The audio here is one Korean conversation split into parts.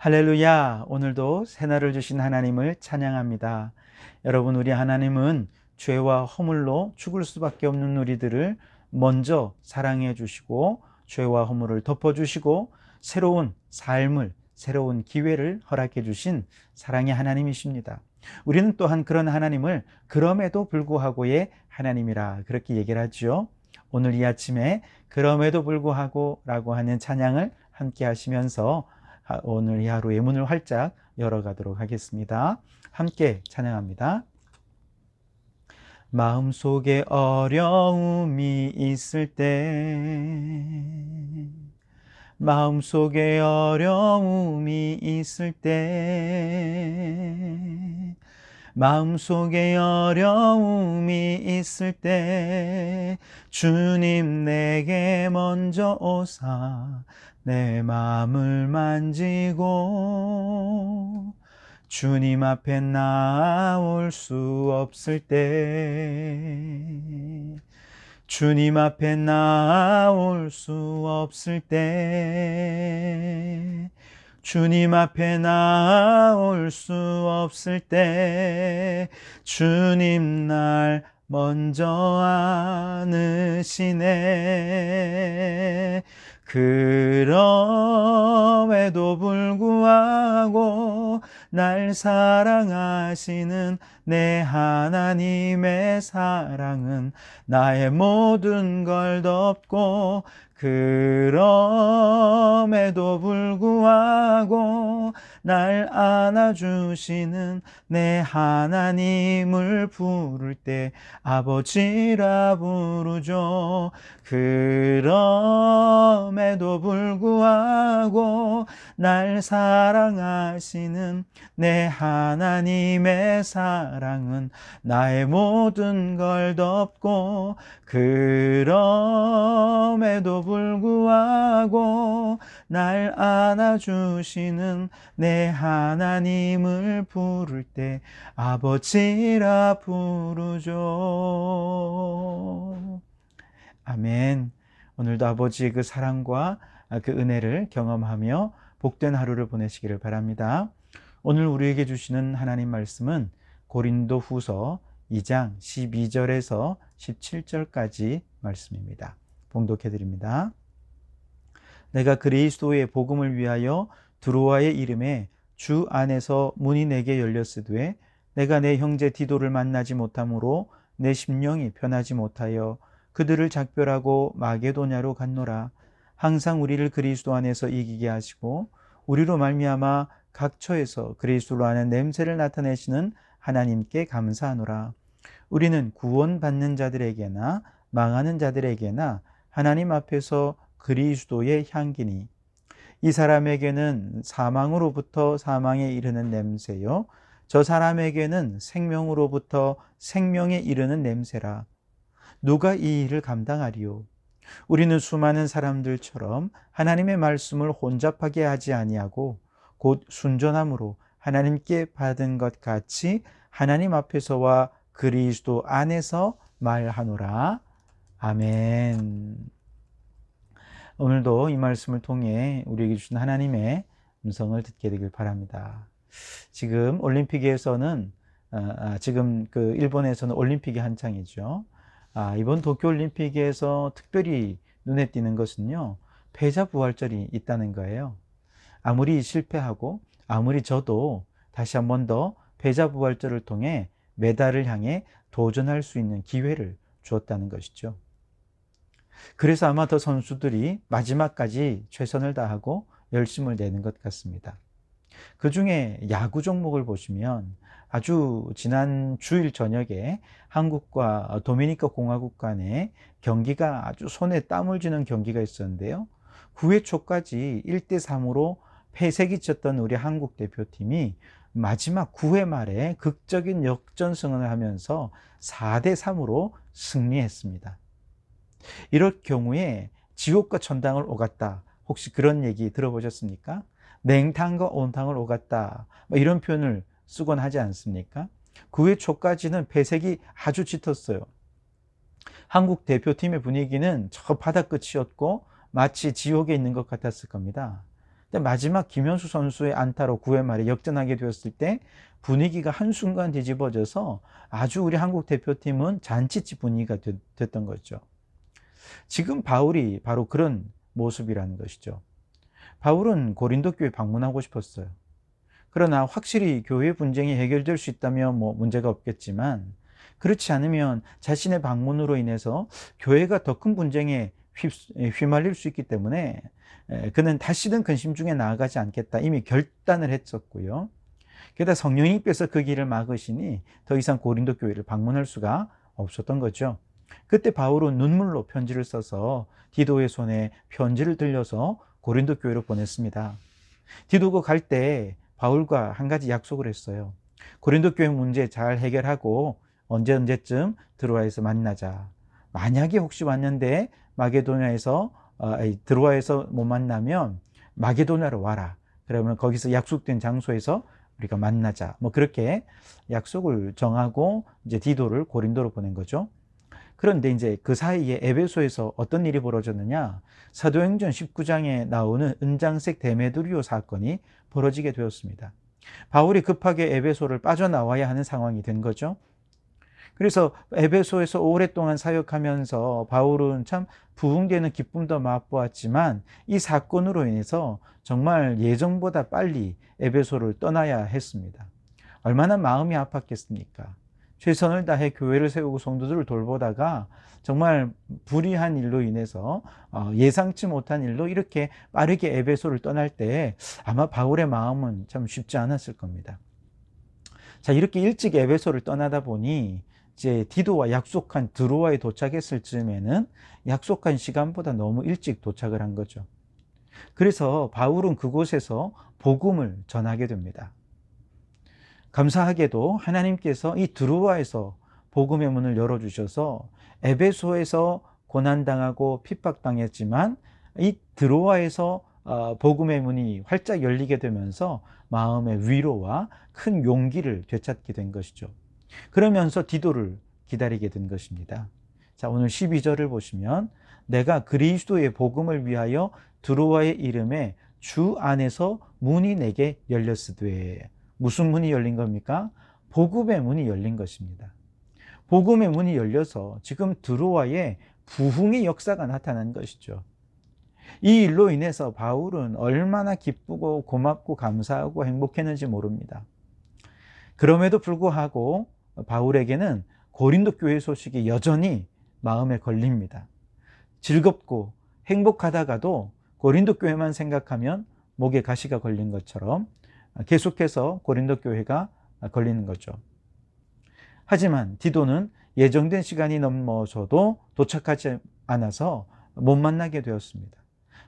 할렐루야! 오늘도 새날을 주신 하나님을 찬양합니다. 여러분, 우리 하나님은 죄와 허물로 죽을 수밖에 없는 우리들을 먼저 사랑해 주시고 죄와 허물을 덮어주시고 새로운 삶을, 새로운 기회를 허락해 주신 사랑의 하나님이십니다. 우리는 또한 그런 하나님을 그럼에도 불구하고의 하나님이라 그렇게 얘기를 하죠. 오늘 이 아침에 그럼에도 불구하고 라고 하는 찬양을 함께 하시면서 오늘 이 하루의 문을 활짝 열어가도록 하겠습니다. 함께 찬양합니다. 마음속에 어려움이 있을 때, 마음속에 어려움이 있을 때, 마음속에 어려움이 있을 때 주님 내게 먼저 오사 내 마음을 만지고 주님 앞에 나올 수 없을 때 주님 앞에 나올 수 없을 때 주님 앞에 나올 수 없을 때 주님 날 먼저 안으시네. 그럼에도 불구하고 날 사랑하시는 내 하나님의 사랑은 나의 모든 걸 덮고 그럼에도 불구하고 날 안아주시는 내 하나님을 부를 때 아버지라 부르죠. 그럼에도 불구하고 날 사랑하시는 내 하나님의 사랑은 나의 모든 걸 덮고 그럼에도 불구하고 날 안아주시는 내 하나님을 부를 때 아버지라 부르죠. 아멘. 오늘도 아버지의 그 사랑과 그 은혜를 경험하며 복된 하루를 보내시기를 바랍니다. 오늘 우리에게 주시는 하나님 말씀은 고린도 후서 2장 12절에서 17절까지 말씀입니다. 봉독해 드립니다. 내가 그리스도의 복음을 위하여 드로아의 이름에 주 안에서 문이 내게 열렸으되 내가 내 형제 디도를 만나지 못함으로 내 심령이 편하지 못하여 그들을 작별하고 마게도냐로 갔노라. 항상 우리를 그리스도 안에서 이기게 하시고 우리로 말미암아 각 처에서 그리스도로 하는 냄새를 나타내시는 하나님께 감사하노라. 우리는 구원받는 자들에게나 망하는 자들에게나 하나님 앞에서 그리스도의 향기니 이 사람에게는 사망으로부터 사망에 이르는 냄새요 저 사람에게는 생명으로부터 생명에 이르는 냄새라. 누가 이 일을 감당하리요? 우리는 수많은 사람들처럼 하나님의 말씀을 혼잡하게 하지 아니하고 곧 순전함으로 하나님께 받은 것 같이 하나님 앞에서와 그리스도 안에서 말하노라. 아멘. 오늘도 이 말씀을 통해 우리에게 주신 하나님의 음성을 듣게 되길 바랍니다. 지금 올림픽에서는 지금 그 일본에서는 올림픽이 한창이죠. 이번 도쿄올림픽에서 특별히 눈에 띄는 것은요, 패자부활절이 있다는 거예요. 아무리 실패하고 아무리 져도 다시 한 번 더 패자부활절을 통해 메달을 향해 도전할 수 있는 기회를 주었다는 것이죠. 그래서 아마 더 선수들이 마지막까지 최선을 다하고 열심을 내는 것 같습니다. 그 중에 야구 종목을 보시면 아주 지난 주일 저녁에 한국과 도미니카 공화국 간의 경기가 아주 손에 땀을 쥐는 경기가 있었는데요. 9회 초까지 1대3으로 패색이 쳤던 우리 한국 대표팀이 마지막 9회 말에 극적인 역전승을 하면서 4대3으로 승리했습니다. 이럴 경우에 지옥과 천당을 오갔다. 혹시 그런 얘기 들어보셨습니까? 냉탕과 온탕을 오갔다. 이런 표현을 쓰곤 하지 않습니까? 9회 초까지는 패색이 아주 짙었어요. 한국 대표팀의 분위기는 저 바다 끝이었고 마치 지옥에 있는 것 같았을 겁니다. 근데 마지막 김현수 선수의 안타로 9회 말에 역전하게 되었을 때 분위기가 한순간 뒤집어져서 아주 우리 한국 대표팀은 잔치집 분위기가 됐던 거죠. 지금 바울이 바로 그런 모습이라는 것이죠. 바울은 고린도 교회 방문하고 싶었어요. 그러나 확실히 교회 분쟁이 해결될 수 있다면 문제가 없겠지만, 그렇지 않으면 자신의 방문으로 인해서 교회가 더 큰 분쟁에 휘말릴 수 있기 때문에 그는 다시는 근심 중에 나아가지 않겠다 이미 결단을 했었고요. 게다가 성령님께서 그 길을 막으시니 더 이상 고린도 교회를 방문할 수가 없었던 거죠. 그때 바울은 눈물로 편지를 써서 디도의 손에 편지를 들려서 고린도 교회로 보냈습니다. 디도가 갈 때 바울과 한 가지 약속을 했어요. 고린도 교회 문제 잘 해결하고 언제쯤 드로아에서 만나자. 만약에 혹시 왔는데 마게도냐에서 드로아에서 못 만나면 마게도냐로 와라. 그러면 거기서 약속된 장소에서 우리가 만나자. 그렇게 약속을 정하고 이제 디도를 고린도로 보낸 거죠. 그런데 이제 그 사이에 에베소에서 어떤 일이 벌어졌느냐? 사도행전 19장에 나오는 은장색 데메드리오 사건이 벌어지게 되었습니다. 바울이 급하게 에베소를 빠져나와야 하는 상황이 된 거죠. 그래서 에베소에서 오랫동안 사역하면서 바울은 참 부흥되는 기쁨도 맛보았지만 이 사건으로 인해서 정말 예정보다 빨리 에베소를 떠나야 했습니다. 얼마나 마음이 아팠겠습니까? 최선을 다해 교회를 세우고 성도들을 돌보다가 정말 불의한 일로 인해서 예상치 못한 일로 이렇게 빠르게 에베소를 떠날 때 아마 바울의 마음은 참 쉽지 않았을 겁니다. 자, 이렇게 일찍 에베소를 떠나다 보니 이제 디도와 약속한 드로아에 도착했을 즈음에는 약속한 시간보다 너무 일찍 도착을 한 거죠. 그래서 바울은 그곳에서 복음을 전하게 됩니다. 감사하게도 하나님께서 이 드로아에서 복음의 문을 열어주셔서 에베소에서 고난당하고 핍박당했지만 이 드로아에서 복음의 문이 활짝 열리게 되면서 마음의 위로와 큰 용기를 되찾게 된 것이죠. 그러면서 디도를 기다리게 된 것입니다. 자, 오늘 12절을 보시면 내가 그리스도의 복음을 위하여 드로아의 이름에 주 안에서 문이 내게 열렸으되. 무슨 문이 열린 겁니까? 복음의 문이 열린 것입니다. 복음의 문이 열려서 지금 드로아에 부흥의 역사가 나타난 것이죠. 이 일로 인해서 바울은 얼마나 기쁘고 고맙고 감사하고 행복했는지 모릅니다. 그럼에도 불구하고 바울에게는 고린도 교회 소식이 여전히 마음에 걸립니다. 즐겁고 행복하다가도 고린도 교회만 생각하면 목에 가시가 걸린 것처럼 계속해서 고린도 교회가 걸리는 거죠. 하지만 디도는 예정된 시간이 넘어서도 도착하지 않아서 못 만나게 되었습니다.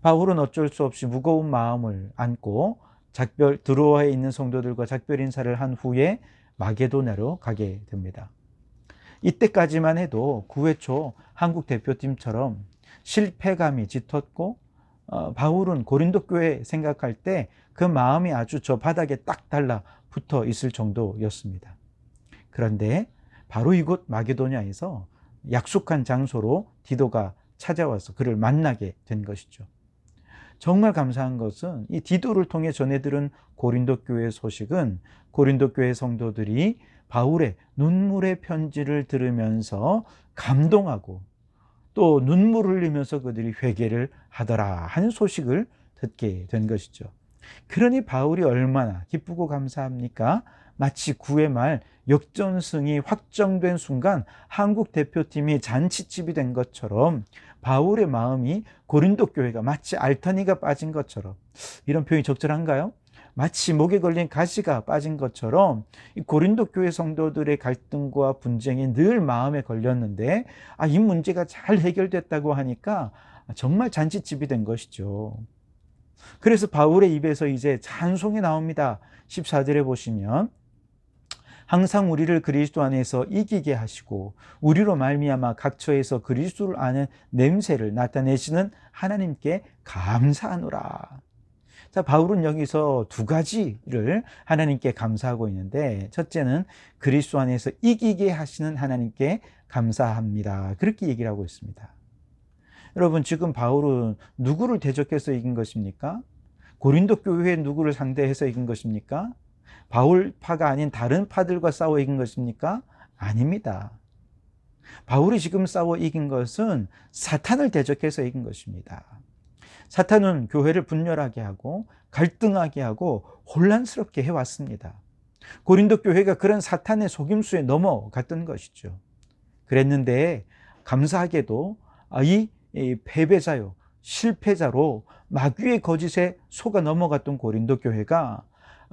바울은 어쩔 수 없이 무거운 마음을 안고 드로아에 있는 성도들과 작별 인사를 한 후에 마게도냐로 가게 됩니다. 이때까지만 해도 9회 초 한국 대표팀처럼 실패감이 짙었고 바울은 고린도 교회 생각할 때 그 마음이 아주 저 바닥에 딱 달라붙어 있을 정도였습니다. 그런데 바로 이곳 마게도냐에서 약속한 장소로 디도가 찾아와서 그를 만나게 된 것이죠. 정말 감사한 것은 이 디도를 통해 전해들은 고린도 교회 소식은 고린도 교회 성도들이 바울의 눈물의 편지를 들으면서 감동하고 또 눈물을 흘리면서 그들이 회개를 하더라 하는 소식을 듣게 된 것이죠. 그러니 바울이 얼마나 기쁘고 감사합니까? 마치 9회 말 역전승이 확정된 순간 한국 대표팀이 잔치집이 된 것처럼 바울의 마음이 고린도 교회가 마치 알터니가 빠진 것처럼, 이런 표현이 적절한가요? 마치 목에 걸린 가시가 빠진 것처럼 이 고린도 교회 성도들의 갈등과 분쟁이 늘 마음에 걸렸는데 이 문제가 잘 해결됐다고 하니까 정말 잔치집이 된 것이죠. 그래서 바울의 입에서 이제 찬송이 나옵니다. 14절에 보시면 항상 우리를 그리스도 안에서 이기게 하시고 우리로 말미암아 각처에서 그리스도를 아는 냄새를 나타내시는 하나님께 감사하노라. 자, 바울은 여기서 두 가지를 하나님께 감사하고 있는데, 첫째는 그리스도 안에서 이기게 하시는 하나님께 감사합니다. 그렇게 얘기를 하고 있습니다. 여러분, 지금 바울은 누구를 대적해서 이긴 것입니까? 고린도 교회 누구를 상대해서 이긴 것입니까? 바울파가 아닌 다른 파들과 싸워 이긴 것입니까? 아닙니다. 바울이 지금 싸워 이긴 것은 사탄을 대적해서 이긴 것입니다. 사탄은 교회를 분열하게 하고 갈등하게 하고 혼란스럽게 해왔습니다. 고린도 교회가 그런 사탄의 속임수에 넘어갔던 것이죠. 그랬는데 감사하게도 이 패배자요, 실패자로 마귀의 거짓에 속아 넘어갔던 고린도 교회가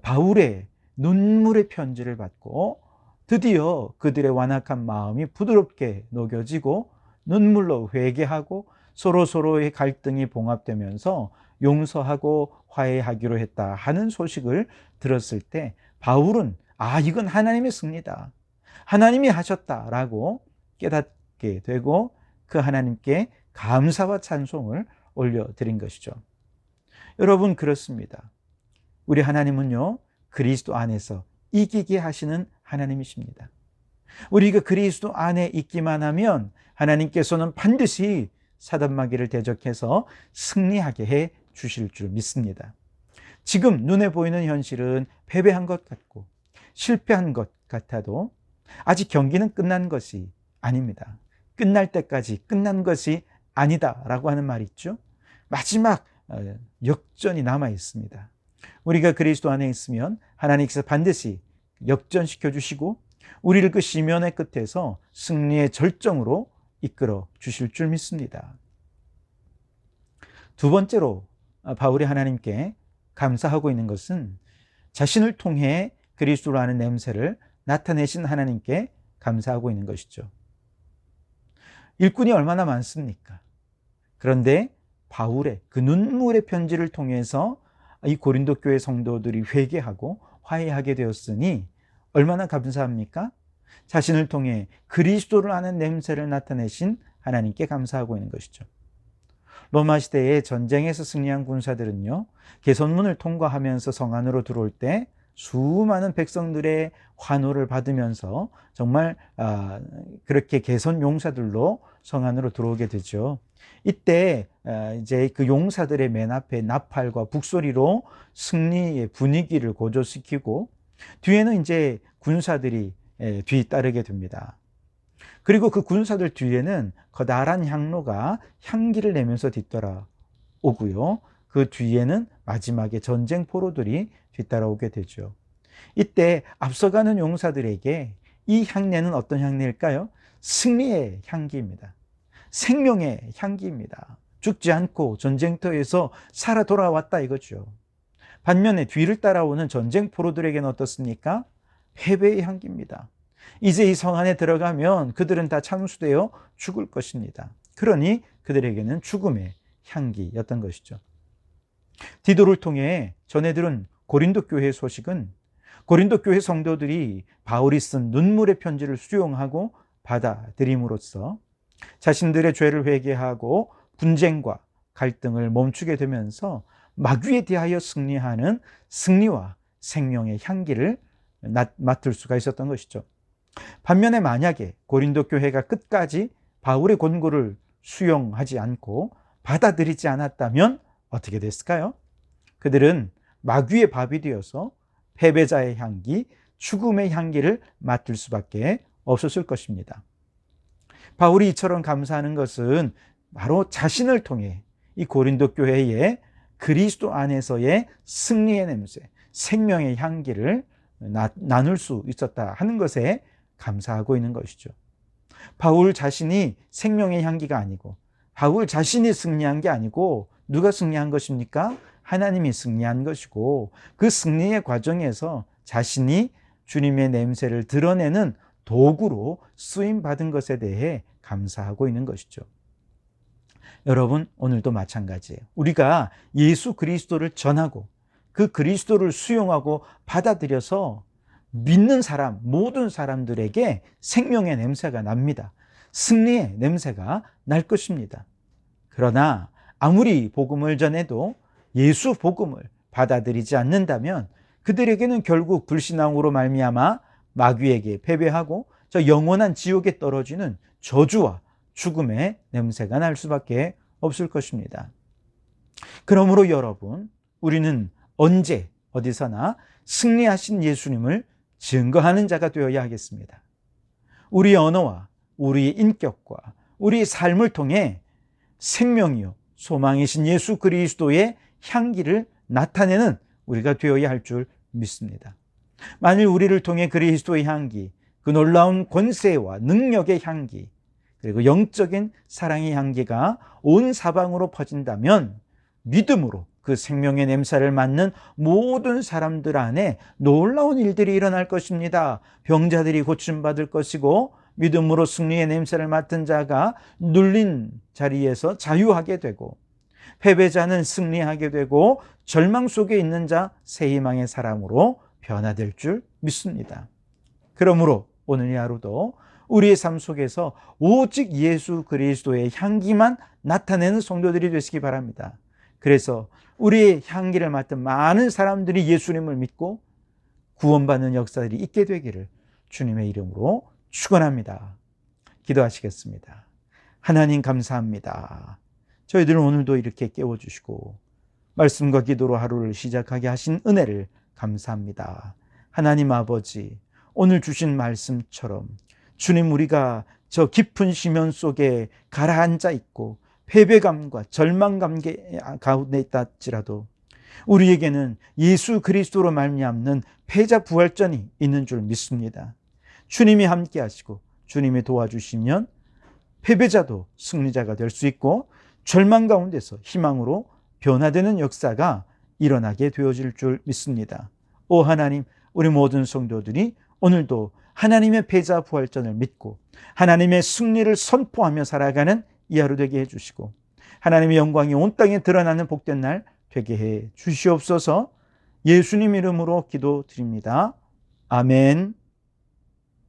바울의 눈물의 편지를 받고 드디어 그들의 완악한 마음이 부드럽게 녹여지고 눈물로 회개하고 서로의 갈등이 봉합되면서 용서하고 화해하기로 했다 하는 소식을 들었을 때 바울은 이건 하나님의 승리다, 하나님이 하셨다라고 깨닫게 되고 그 하나님께 감사와 찬송을 올려드린 것이죠. 여러분, 그렇습니다. 우리 하나님은요, 그리스도 안에서 이기게 하시는 하나님이십니다. 우리가 그리스도 안에 있기만 하면 하나님께서는 반드시 사단마귀를 대적해서 승리하게 해 주실 줄 믿습니다. 지금 눈에 보이는 현실은 패배한 것 같고 실패한 것 같아도 아직 경기는 끝난 것이 아닙니다. 끝날 때까지 끝난 것이 아니다라고 하는 말이 있죠. 마지막 역전이 남아 있습니다. 우리가 그리스도 안에 있으면 하나님께서 반드시 역전시켜 주시고 우리를 그 시면의 끝에서 승리의 절정으로 이끌어 주실 줄 믿습니다. 두 번째로 바울이 하나님께 감사하고 있는 것은 자신을 통해 그리스도로 아는 냄새를 나타내신 하나님께 감사하고 있는 것이죠. 일꾼이 얼마나 많습니까? 그런데 바울의 그 눈물의 편지를 통해서 이 고린도 교회 성도들이 회개하고 화해하게 되었으니 얼마나 감사합니까? 자신을 통해 그리스도를 아는 냄새를 나타내신 하나님께 감사하고 있는 것이죠. 로마 시대에 전쟁에서 승리한 군사들은요, 개선문을 통과하면서 성 안으로 들어올 때 수많은 백성들의 환호를 받으면서 정말 그렇게 개선 용사들로 성 안으로 들어오게 되죠. 이때 이제 그 용사들의 맨 앞에 나팔과 북소리로 승리의 분위기를 고조시키고 뒤에는 이제 군사들이 뒤따르게 됩니다. 그리고 그 군사들 뒤에는 커다란 향로가 향기를 내면서 뒤따라오고요. 그 뒤에는 마지막에 전쟁 포로들이 뒤따라오게 되죠. 이때 앞서가는 용사들에게 이 향내는 어떤 향내일까요? 승리의 향기입니다. 생명의 향기입니다. 죽지 않고 전쟁터에서 살아 돌아왔다 이거죠. 반면에 뒤를 따라오는 전쟁 포로들에게는 어떻습니까? 패배의 향기입니다. 이제 이 성 안에 들어가면 그들은 다 참수되어 죽을 것입니다. 그러니 그들에게는 죽음의 향기였던 것이죠. 디도를 통해 전해들은 고린도 교회 소식은 고린도 교회 성도들이 바울이 쓴 눈물의 편지를 수용하고 받아들임으로써 자신들의 죄를 회개하고 분쟁과 갈등을 멈추게 되면서 마귀에 대하여 승리하는 승리와 생명의 향기를 맡을 수가 있었던 것이죠. 반면에 만약에 고린도 교회가 끝까지 바울의 권고를 수용하지 않고 받아들이지 않았다면 어떻게 됐을까요? 그들은 마귀의 밥이 되어서 패배자의 향기, 죽음의 향기를 맡을 수밖에 없었을 것입니다. 바울이 이처럼 감사하는 것은 바로 자신을 통해 이 고린도 교회의 그리스도 안에서의 승리의 냄새, 생명의 향기를 나눌 수 있었다 하는 것에 감사하고 있는 것이죠. 바울 자신이 생명의 향기가 아니고 바울 자신이 승리한 게 아니고 누가 승리한 것입니까? 하나님이 승리한 것이고 그 승리의 과정에서 자신이 주님의 냄새를 드러내는 도구로 쓰임받은 것에 대해 감사하고 있는 것이죠. 여러분, 오늘도 마찬가지예요. 우리가 예수 그리스도를 전하고 그 그리스도를 수용하고 받아들여서 믿는 사람, 모든 사람들에게 생명의 냄새가 납니다. 승리의 냄새가 날 것입니다. 그러나 아무리 복음을 전해도 예수 복음을 받아들이지 않는다면 그들에게는 결국 불신앙으로 말미암아 마귀에게 패배하고 저 영원한 지옥에 떨어지는 저주와 죽음의 냄새가 날 수밖에 없을 것입니다. 그러므로 여러분, 우리는 언제 어디서나 승리하신 예수님을 증거하는 자가 되어야 하겠습니다. 우리의 언어와 우리의 인격과 우리의 삶을 통해 생명이요 소망이신 예수 그리스도의 향기를 나타내는 우리가 되어야 할 줄 믿습니다. 만일 우리를 통해 그리스도의 향기, 그 놀라운 권세와 능력의 향기, 그리고 영적인 사랑의 향기가 온 사방으로 퍼진다면 믿음으로 그 생명의 냄새를 맡는 모든 사람들 안에 놀라운 일들이 일어날 것입니다. 병자들이 고침받을 것이고 믿음으로 승리의 냄새를 맡은 자가 눌린 자리에서 자유하게 되고 패배자는 승리하게 되고 절망 속에 있는 자 새 희망의 사람으로 변화될 줄 믿습니다. 그러므로 오늘 이 하루도 우리의 삶 속에서 오직 예수 그리스도의 향기만 나타내는 성도들이 되시기 바랍니다. 그래서 우리의 향기를 맡은 많은 사람들이 예수님을 믿고 구원받는 역사들이 있게 되기를 주님의 이름으로 축원합니다. 기도하시겠습니다. 하나님 감사합니다. 저희들은 오늘도 이렇게 깨워주시고 말씀과 기도로 하루를 시작하게 하신 은혜를 감사합니다. 하나님 아버지, 오늘 주신 말씀처럼 주님, 우리가 저 깊은 심연 속에 가라앉아 있고 패배감과 절망감 가운데 있다지라도 우리에게는 예수 그리스도로 말미암는 패자 부활전이 있는 줄 믿습니다. 주님이 함께 하시고 주님이 도와주시면 패배자도 승리자가 될 수 있고 절망 가운데서 희망으로 변화되는 역사가 일어나게 되어질 줄 믿습니다. 오 하나님, 우리 모든 성도들이 오늘도 하나님의 패자 부활전을 믿고 하나님의 승리를 선포하며 살아가는 이 하루 되게 해주시고 하나님의 영광이 온 땅에 드러나는 복된 날 되게 해 주시옵소서. 예수님 이름으로 기도드립니다. 아멘.